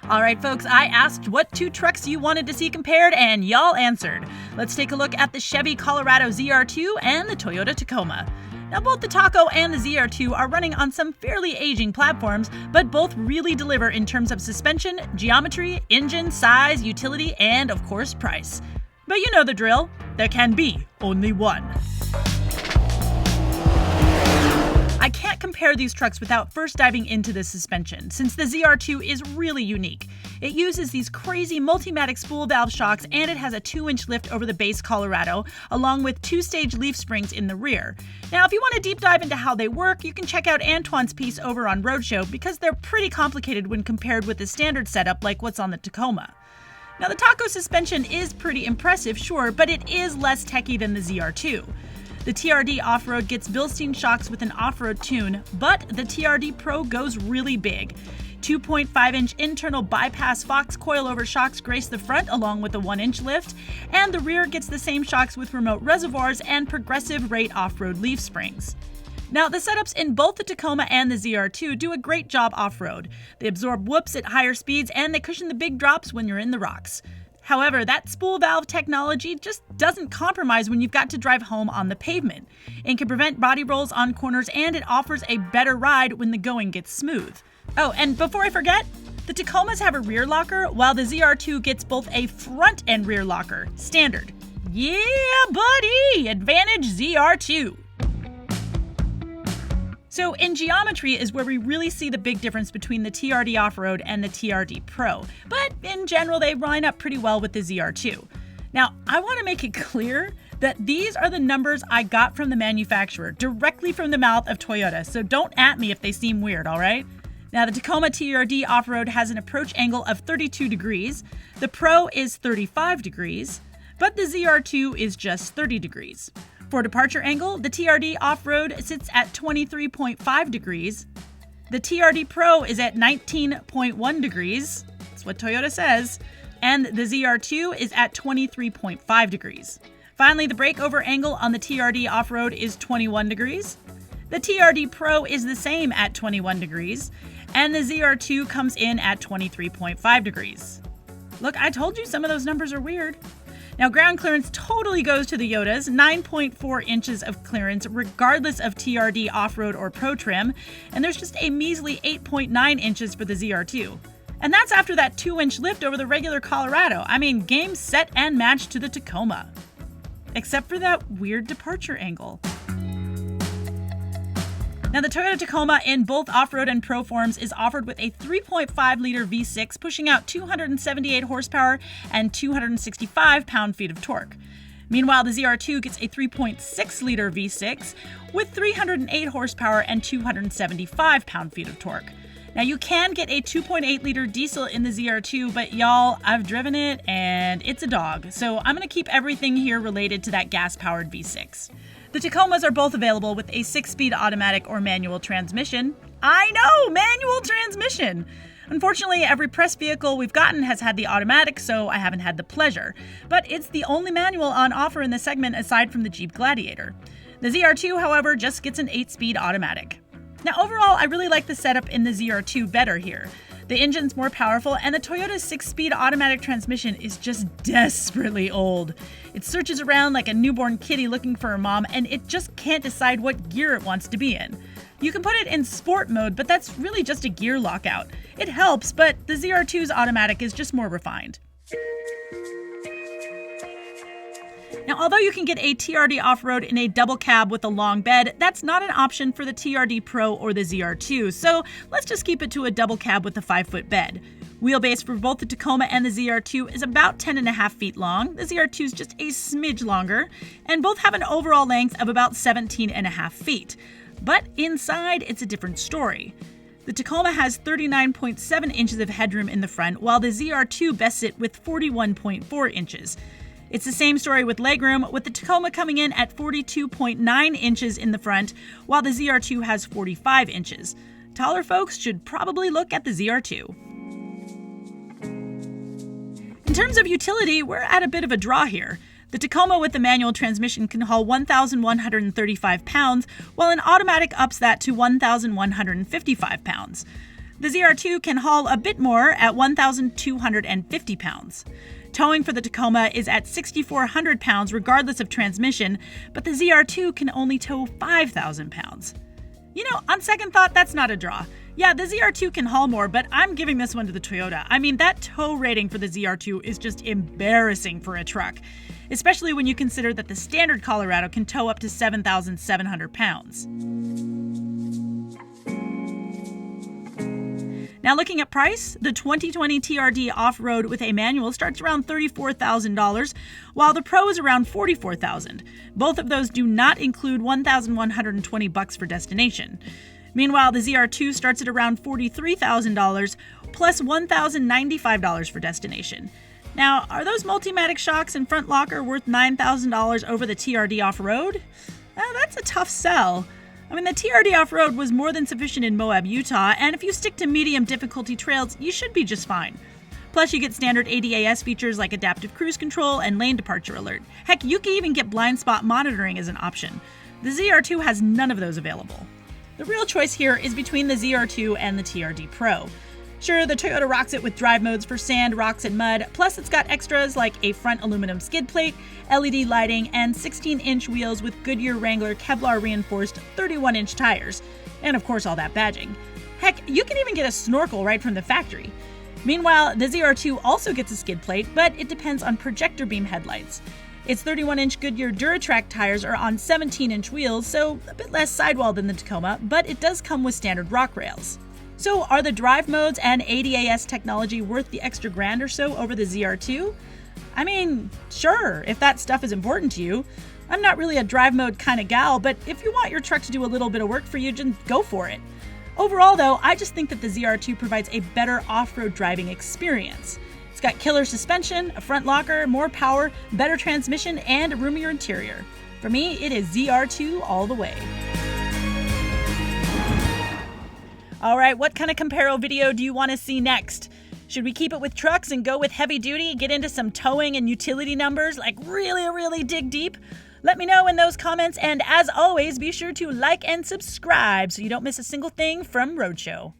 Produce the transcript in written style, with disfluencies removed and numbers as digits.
All right, folks, I asked what two trucks you wanted to see compared, and y'all answered. Let's take a look at the Chevy Colorado ZR2 and the Toyota Tacoma. Now, both the Taco and the ZR2 are running on some fairly aging platforms, but both really deliver in terms of suspension, geometry, engine, size, utility, and, of course, price. But you know the drill. There can be only one. I can't compare these trucks without first diving into the suspension, since the ZR2 is really unique. It uses these crazy Multimatic spool valve shocks, and it has a 2-inch lift over the base Colorado, along with 2-stage leaf springs in the rear. Now, if you want to deep dive into how they work, you can check out Antoine's piece over on Roadshow, because they're pretty complicated when compared with the standard setup like what's on the Tacoma. Now, the Taco suspension is pretty impressive, sure, but it is less techy than the ZR2. The TRD Off-Road gets Bilstein shocks with an off-road tune, but the TRD Pro goes really big. 2.5-inch internal bypass Fox coilover shocks grace the front along with a 1-inch lift, and the rear gets the same shocks with remote reservoirs and progressive rate off-road leaf springs. Now, the setups in both the Tacoma and the ZR2 do a great job off-road. They absorb whoops at higher speeds, and they cushion the big drops when you're in the rocks. However, that spool valve technology just doesn't compromise when you've got to drive home on the pavement. It can prevent body rolls on corners, and it offers a better ride when the going gets smooth. Oh, and before I forget, the Tacomas have a rear locker, while the ZR2 gets both a front and rear locker, standard. Yeah, buddy! Advantage ZR2! So in geometry is where we really see the big difference between the TRD Off-Road and the TRD Pro, but in general they line up pretty well with the ZR2. Now, I want to make it clear that these are the numbers I got from the manufacturer, directly from the mouth of Toyota, so don't at me if they seem weird, alright? Now, the Tacoma TRD Off-Road has an approach angle of 32 degrees, the Pro is 35 degrees, but the ZR2 is just 30 degrees. For departure angle, the TRD Off-Road sits at 23.5 degrees. The TRD Pro is at 19.1 degrees. That's what Toyota says. And the ZR2 is at 23.5 degrees. Finally, the breakover angle on the TRD Off-Road is 21 degrees. The TRD Pro is the same at 21 degrees. And the ZR2 comes in at 23.5 degrees. Look, I told you some of those numbers are weird. Now, ground clearance totally goes to the Yotas, 9.4 inches of clearance regardless of TRD Off-Road or Pro trim, and there's just a measly 8.9 inches for the ZR2. And that's after that 2-inch lift over the regular Colorado. I mean, game, set, and match to the Tacoma. Except for that weird departure angle. Now, the Toyota Tacoma in both off-road and pro forms is offered with a 3.5-liter V6 pushing out 278 horsepower and 265 pound-feet of torque. Meanwhile, the ZR2 gets a 3.6-liter V6 with 308 horsepower and 275 pound-feet of torque. Now, you can get a 2.8-liter diesel in the ZR2, but y'all, I've driven it and it's a dog. So I'm going to keep everything here related to that gas-powered V6. The Tacomas are both available with a 6-speed automatic or manual transmission. I know, manual transmission! Unfortunately, every press vehicle we've gotten has had the automatic, so I haven't had the pleasure. But it's the only manual on offer in the segment aside from the Jeep Gladiator. The ZR2, however, just gets an 8-speed automatic. Now, overall, I really like the setup in the ZR2 better here. The engine's more powerful, and the Toyota's 6-speed automatic transmission is just desperately old. It searches around like a newborn kitty looking for a mom, and it just can't decide what gear it wants to be in. You can put it in sport mode, but that's really just a gear lockout. It helps, but the ZR2's automatic is just more refined. Now, although you can get a TRD Off-Road in a double cab with a long bed, that's not an option for the TRD Pro or the ZR2, so let's just keep it to a double cab with a 5-foot bed. Wheelbase for both the Tacoma and the ZR2 is about 10.5 feet long, the ZR2 is just a smidge longer, and both have an overall length of about 17.5 feet. But inside, it's a different story. The Tacoma has 39.7 inches of headroom in the front, while the ZR2 bests it with 41.4 inches. It's the same story with legroom, with the Tacoma coming in at 42.9 inches in the front, while the ZR2 has 45 inches. Taller folks should probably look at the ZR2. In terms of utility, we're at a bit of a draw here. The Tacoma with the manual transmission can haul 1,135 pounds, while an automatic ups that to 1,155 pounds. The ZR2 can haul a bit more at 1,250 pounds. Towing for the Tacoma is at 6,400 pounds regardless of transmission, but the ZR2 can only tow 5,000 pounds. On second thought, that's not a draw. Yeah, the ZR2 can haul more, but I'm giving this one to the Toyota. I mean, that tow rating for the ZR2 is just embarrassing for a truck, especially when you consider that the standard Colorado can tow up to 7,700 pounds. Now looking at price, the 2020 TRD off-road with a manual starts around $34,000, while the Pro is around $44,000. Both of those do not include $1,120 for destination. Meanwhile, the ZR2 starts at around $43,000 plus $1,095 for destination. Now, are those Multimatic shocks and front locker worth $9,000 over the TRD off-road? That's a tough sell. I mean, the TRD off-road was more than sufficient in Moab, Utah, and if you stick to medium difficulty trails, you should be just fine. Plus, you get standard ADAS features like adaptive cruise control and lane departure alert. Heck, you can even get blind spot monitoring as an option. The ZR2 has none of those available. The real choice here is between the ZR2 and the TRD Pro. Sure, the Toyota rocks it with drive modes for sand, rocks, and mud, plus it's got extras like a front aluminum skid plate, LED lighting, and 16-inch wheels with Goodyear Wrangler Kevlar-reinforced 31-inch tires, and of course all that badging. Heck, you can even get a snorkel right from the factory. Meanwhile, the ZR2 also gets a skid plate, but it depends on projector beam headlights. Its 31-inch Goodyear Duratrac tires are on 17-inch wheels, so a bit less sidewall than the Tacoma, but it does come with standard rock rails. So are the drive modes and ADAS technology worth the extra grand or so over the ZR2? I mean, sure, if that stuff is important to you. I'm not really a drive mode kind of gal, but if you want your truck to do a little bit of work for you, just go for it. Overall, though, I just think that the ZR2 provides a better off-road driving experience. It's got killer suspension, a front locker, more power, better transmission, and a roomier interior. For me, it is ZR2 all the way. All right, what kind of comparo video do you want to see next? Should we keep it with trucks and go with heavy duty, get into some towing and utility numbers, like really dig deep? Let me know in those comments, and as always, be sure to like and subscribe so you don't miss a single thing from Roadshow.